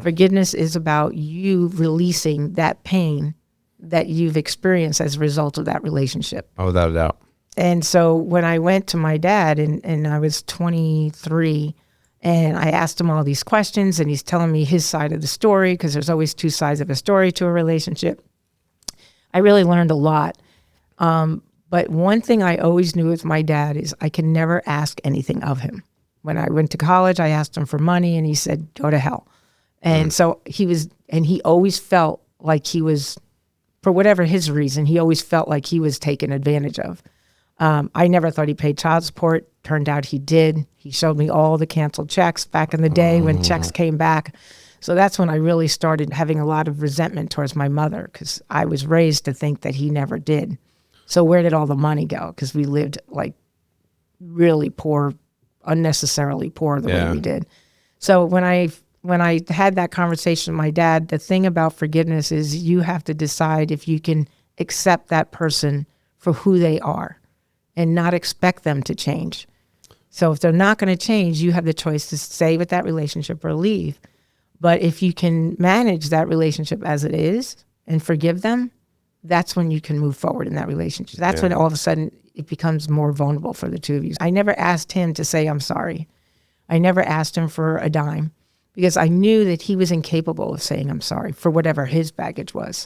Forgiveness is about you releasing that pain that you've experienced as a result of that relationship. Oh, without a doubt. And so when I went to my dad and I was 23 and I asked him all these questions and he's telling me his side of the story, because there's always two sides of a story to a relationship, I really learned a lot. But one thing I always knew with my dad is I can never ask anything of him. When I went to college, I asked him for money and he said, go to hell. And so he always felt like he was, for whatever his reason, he always felt like he was taken advantage of. I never thought he paid child support. Turned out he did. He showed me all the canceled checks back in the day when checks came back. So that's when I really started having a lot of resentment towards my mother, because I was raised to think that he never did. So where did all the money go? Because we lived like really poor, unnecessarily poor the way we did. So when I had that conversation with my dad, the thing about forgiveness is you have to decide if you can accept that person for who they are and not expect them to change. So if they're not going to change, you have the choice to stay with that relationship or leave. But if you can manage that relationship as it is and forgive them, that's when you can move forward in that relationship. That's when all of a sudden it becomes more vulnerable for the two of you. I never asked him to say, I'm sorry. I never asked him for a dime, because I knew that he was incapable of saying I'm sorry for whatever his baggage was.